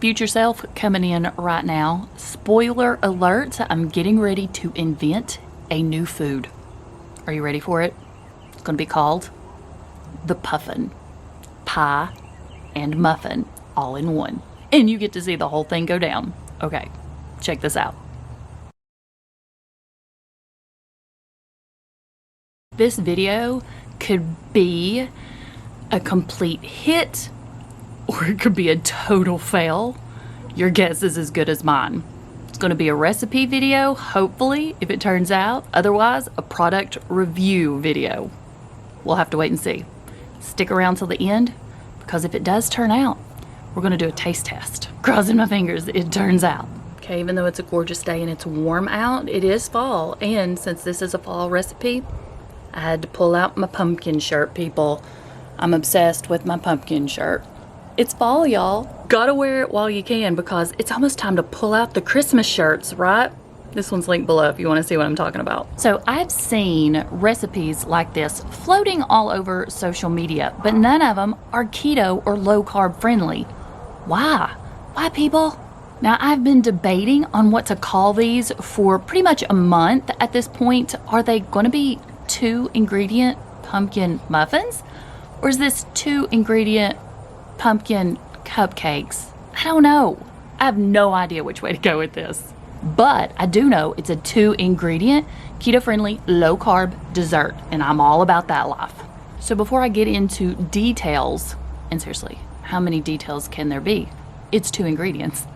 future self coming in right now. Spoiler alert, I'm getting ready to invent a new food. Are you ready for it? It's going to be called the Puffin. Pie and muffin all in one. And you get to see the whole thing go down. Okay, check this out. This video could be a complete hit, or it could be a total fail. Your guess is as good as mine. It's going to be a recipe video, hopefully, if it turns out. Otherwise, a product review video. We'll have to wait and see. Stick around till the end, because if it does turn out, we're going to do a taste test. Crossing my fingers, it turns out. Okay, even though it's a gorgeous day and it's warm out, it is fall. And since this is a fall recipe, I had to pull out my pumpkin shirt, people. I'm obsessed with my pumpkin shirt. It's fall, y'all. Gotta wear it while you can, because it's almost time to pull out the Christmas shirts, right? This one's linked below if you want to see what I'm talking about. So I've seen recipes like this floating all over social media, but none of them are keto or low carb friendly. Why? Why, people? Now, I've been debating on what to call these for pretty much a month at this point. Are they going to be 2-ingredient pumpkin muffins? Or is this 2-ingredient pumpkin cupcakes? I don't know. I have no idea which way to go with this. But I do know it's a 2-ingredient, keto-friendly, low-carb dessert. And I'm all about that life. So before I get into details, and seriously, how many details can there be? It's 2 ingredients.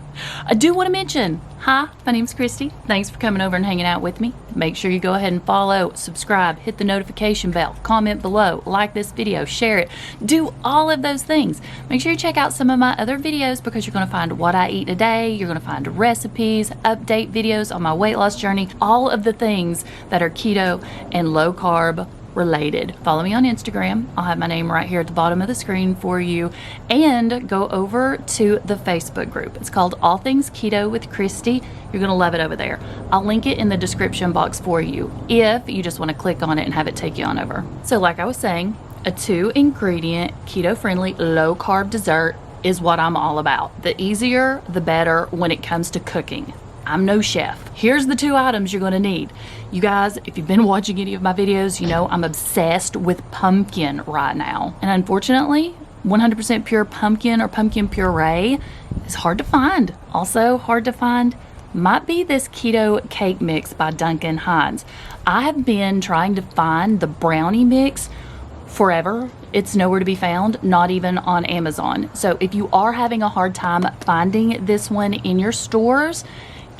I do want to mention, hi, my name's Kristi. Thanks for coming over and hanging out with me. Make sure you go ahead and follow, subscribe, hit the notification bell, comment below, like this video, share it. Do all of those things. Make sure you check out some of my other videos, because you're going to find what I eat a day. You're going to find recipes, update videos on my weight loss journey, all of the things that are keto and low carb related. Follow me on Instagram. I'll have my name right here at the bottom of the screen for you. And go over to the Facebook group. It's called All Things Keto with Kristi. You're going to love it over there. I'll link it in the description box for you if you just want to click on it and have it take you on over. So like I was saying, a 2-ingredient, keto-friendly, low-carb dessert is what I'm all about. The easier, the better when it comes to cooking. I'm no chef. Here's the 2 items you're going to need. You guys, if you've been watching any of my videos, you know I'm obsessed with pumpkin right now. And unfortunately, 100% pure pumpkin or pumpkin puree is hard to find. Also hard to find might be this Keto Cake mix by Duncan Hines. I have been trying to find the brownie mix forever. It's nowhere to be found, not even on Amazon. So if you are having a hard time finding this one in your stores,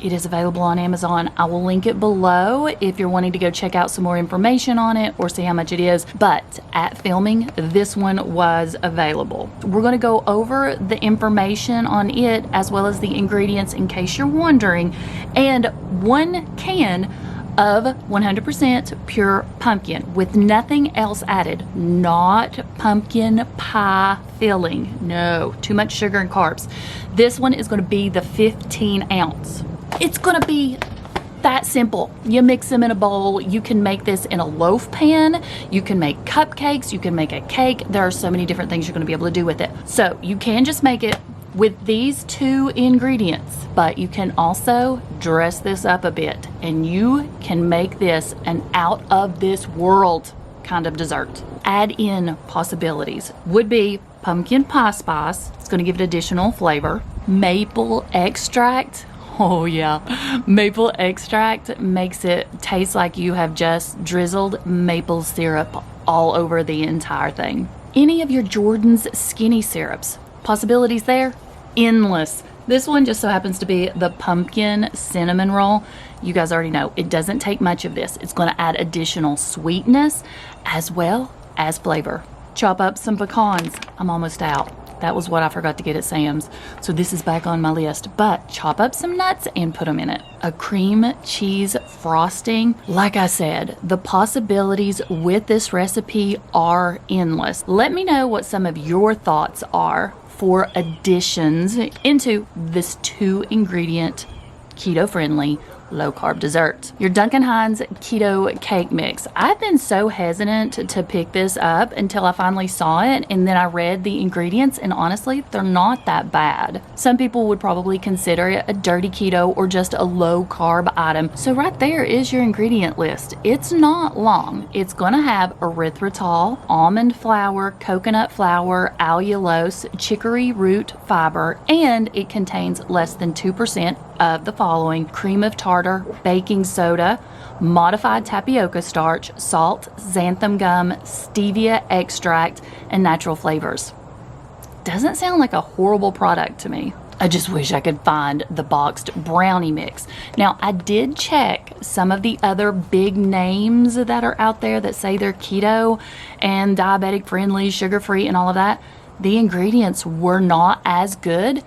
it is available on Amazon. I will link it below if you're wanting to go check out some more information on it or see how much it is. But at filming, this one was available. We're going to go over the information on it as well as the ingredients in case you're wondering. And 1 can of 100% pure pumpkin with nothing else added. Not pumpkin pie filling. No, too much sugar and carbs. This one is going to be the 15 ounce. It's going to be that simple. You mix them in a bowl. You can make this in a loaf pan. You can make cupcakes. You can make a cake. There are so many different things you're going to be able to do with it. So you can just make it with these 2 ingredients, but you can also dress this up a bit and you can make this an out of this world kind of dessert. Add in possibilities would be pumpkin pie spice. It's going to give it additional flavor. Maple extract. Oh yeah, maple extract makes it taste like you have just drizzled maple syrup all over the entire thing. Any of your Jordan's skinny syrups, possibilities there, endless. This one just so happens to be the pumpkin cinnamon roll. You guys already know it doesn't take much of this. It's going to add additional sweetness as well as flavor. Chop up some pecans. I'm almost out. That was what I forgot to get at Sam's. So this is back on my list. But chop up some nuts and put them in it. A cream cheese frosting. Like I said, the possibilities with this recipe are endless. Let me know what some of your thoughts are for additions into this 2-ingredient, keto-friendly, low carb dessert. Your Duncan Hines Keto Cake Mix. I've been so hesitant to pick this up until I finally saw it, and then I read the ingredients, and honestly, they're not that bad. Some people would probably consider it a dirty keto or just a low carb item. So right there is your ingredient list. It's not long. It's going to have erythritol, almond flour, coconut flour, allulose, chicory root fiber, and it contains less than 2% of the following: cream of tartar, baking soda, modified tapioca starch, salt, xanthan gum, stevia extract, and natural flavors. Doesn't sound like a horrible product to me. I just wish I could find the boxed brownie mix. Now, I did check some of the other big names that are out there that say they're keto and diabetic friendly, sugar free, and all of that. The ingredients were not as good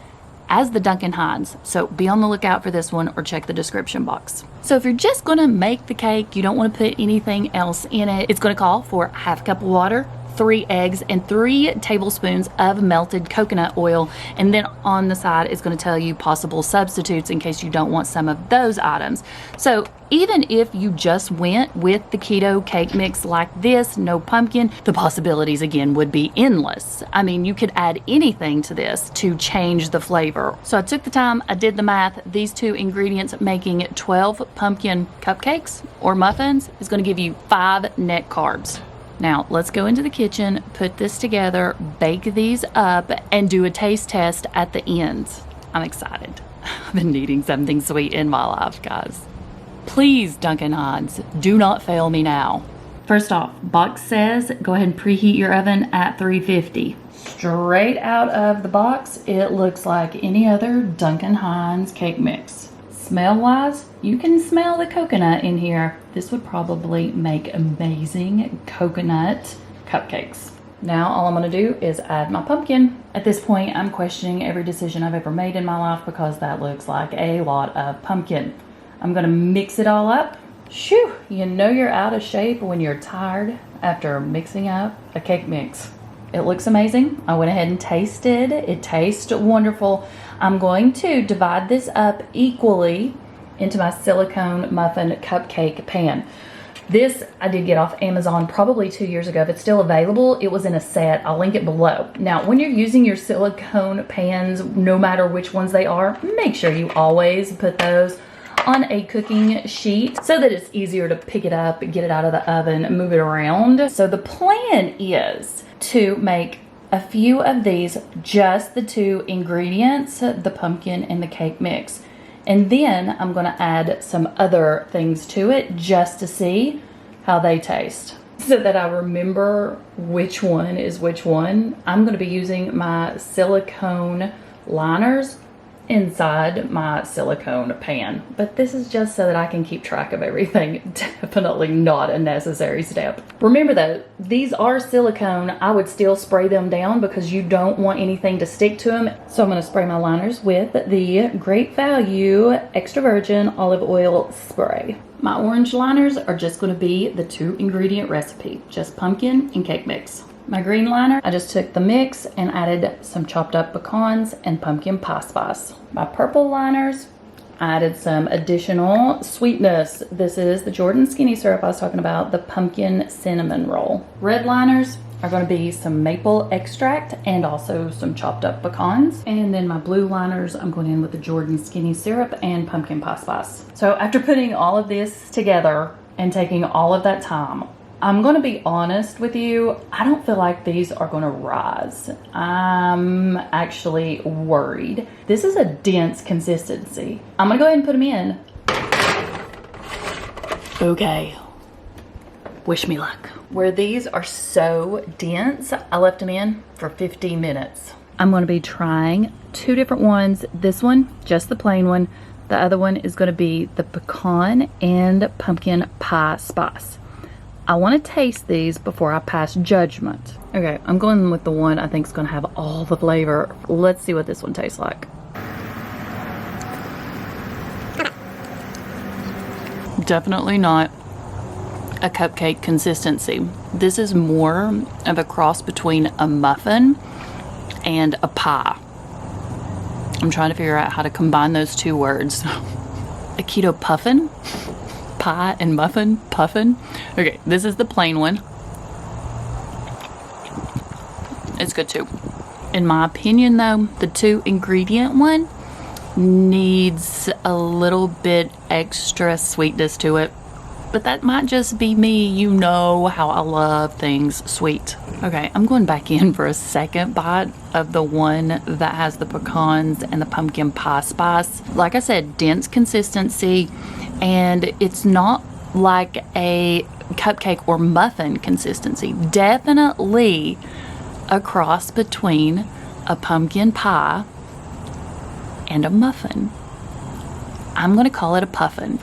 as the Duncan Hines. So be on the lookout for this one or check the description box. So if you're just gonna make the cake, you don't wanna put anything else in it, it's gonna call for half a cup of water, 3 eggs, and 3 tablespoons of melted coconut oil. And then on the side, it's going to tell you possible substitutes in case you don't want some of those items. So even if you just went with the keto cake mix like this, no pumpkin, the possibilities again would be endless. I mean, you could add anything to this to change the flavor. So I took the time, I did the math. These 2 ingredients making 12 pumpkin cupcakes or muffins is going to give you 5 net carbs. Now, let's go into the kitchen, put this together, bake these up, and do a taste test at the end. I'm excited. I've been needing something sweet in my life, guys. Please, Duncan Hines, do not fail me now. First off, box says go ahead and preheat your oven at 350. Straight out of the box, it looks like any other Duncan Hines cake mix. Smell-wise, you can smell the coconut in here. This would probably make amazing coconut cupcakes. Now all I'm gonna do is add my pumpkin. At this point, I'm questioning every decision I've ever made in my life because that looks like a lot of pumpkin. I'm gonna mix it all up. Shoo, you know you're out of shape when you're tired after mixing up a cake mix. It looks amazing. I went ahead and tasted. It tastes wonderful. I'm going to divide this up equally into my silicone muffin cupcake pan. This I did get off Amazon probably 2 years ago. If it's still available, it was in a set. I'll link it below. Now, when you're using your silicone pans, no matter which ones they are, make sure you always put those on a cooking sheet so that it's easier to pick it up, get it out of the oven, move it around. So the plan is to make a few of these, just the 2 ingredients, the pumpkin and the cake mix. And then I'm gonna add some other things to it just to see how they taste, so that I remember which one is which one. I'm gonna be using my silicone liners inside my silicone pan, but this is just so that I can keep track of everything. Definitely not a necessary step. Remember though, these are silicone. I would still spray them down because you don't want anything to stick to them. So I'm going to spray my liners with the Great Value Extra Virgin Olive Oil Spray. My orange liners are just going to be the 2 ingredient recipe, just pumpkin and cake mix. My green liner, I just took the mix and added some chopped up pecans and pumpkin pie spice. My purple liners, I added some additional sweetness. This is the Jordan Skinny Syrup I was talking about, the pumpkin cinnamon roll. Red liners are going to be some maple extract and also some chopped up pecans. And then my blue liners, I'm going in with the Jordan Skinny Syrup and pumpkin pie spice. So after putting all of this together and taking all of that time, I'm going to be honest with you, I don't feel like these are going to rise. I'm actually worried. This is a dense consistency. I'm going to go ahead and put them in. Okay. Wish me luck. Where these are so dense, I left them in for 15 minutes. I'm going to be trying 2 different ones. This one, just the plain one. The other one is going to be the pecan and pumpkin pie spice. I want to taste these before I pass judgment. Okay, I'm going with the one I think is going to have all the flavor. Let's see what this one tastes like. Definitely not a cupcake consistency. This is more of a cross between a muffin and a pie. I'm trying to figure out how to combine those 2 words. a keto puffin. Pie and muffin, puffin. Okay, this is the plain one. It's good too. In my opinion though, the 2-ingredient one needs a little bit extra sweetness to it. But that might just be me. You know how I love things sweet. Okay, I'm going back in for a second bite of the one that has the pecans and the pumpkin pie spice. Like I said, dense consistency, and it's not like a cupcake or muffin consistency. Definitely a cross between a pumpkin pie and a muffin. I'm going to call it a puffin.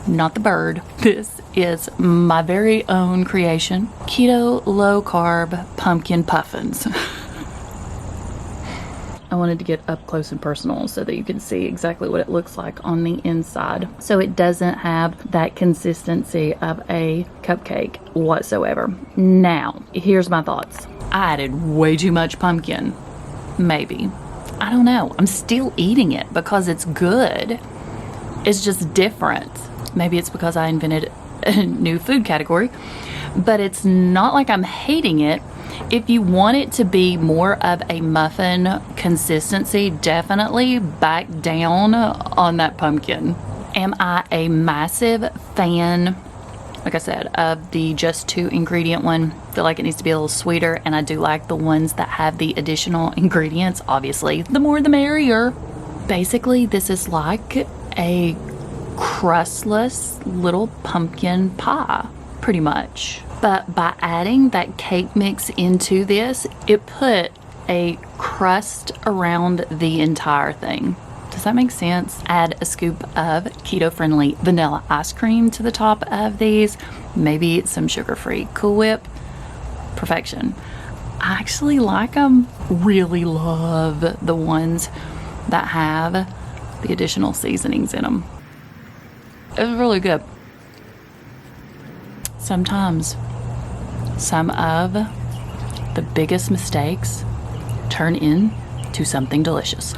Not the bird. This is my very own creation. Keto low carb pumpkin puffins. I wanted to get up close and personal so that you can see exactly what it looks like on the inside. So it doesn't have that consistency of a cupcake whatsoever. Now, here's my thoughts. I added way too much pumpkin. Maybe. I don't know. I'm still eating it because it's good. It's just different. Maybe it's because I invented a new food category, but it's not like I'm hating it. If you want it to be more of a muffin consistency, definitely back down on that pumpkin. Am I a massive fan, like I said, of the just 2-ingredient one? Feel like it needs to be a little sweeter, and I do like the ones that have the additional ingredients. Obviously, the more the merrier. Basically, this is like a crustless little pumpkin pie, pretty much. But by adding that cake mix into this, it put a crust around the entire thing. Does that make sense? Add a scoop of keto-friendly vanilla ice cream to the top of these. Maybe some sugar-free Cool Whip. Perfection. I actually like them. Really love the ones that have the additional seasonings in them. It's really good. Sometimes some of the biggest mistakes turn into something delicious.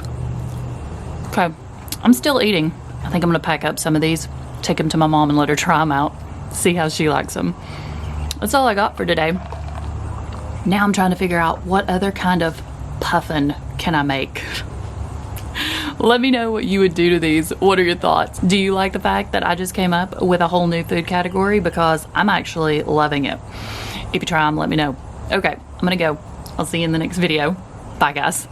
Okay, I'm still eating. I think I'm gonna pack up some of these, take them to my mom and let her try them out, see how she likes them. That's all I got for today. Now I'm trying to figure out what other kind of puffin can I make. Let me know what you would do to these. What are your thoughts? Do you like the fact that I just came up with a whole new food category? Because I'm actually loving it. If you try them, let me know. Okay, I'm gonna go. I'll see you in the next video. Bye, guys.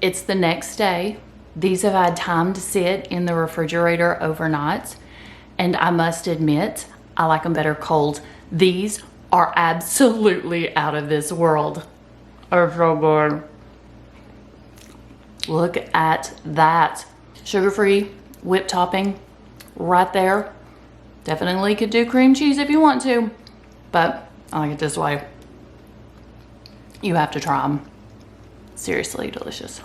It's the next day. These have had time to sit in the refrigerator overnight, and I must admit, I like them better cold. These are absolutely out of this world. Are so good. Look at that. Sugar-free whipped topping right there. Definitely could do cream cheese if you want to, but I like it this way. You have to try them. Seriously delicious.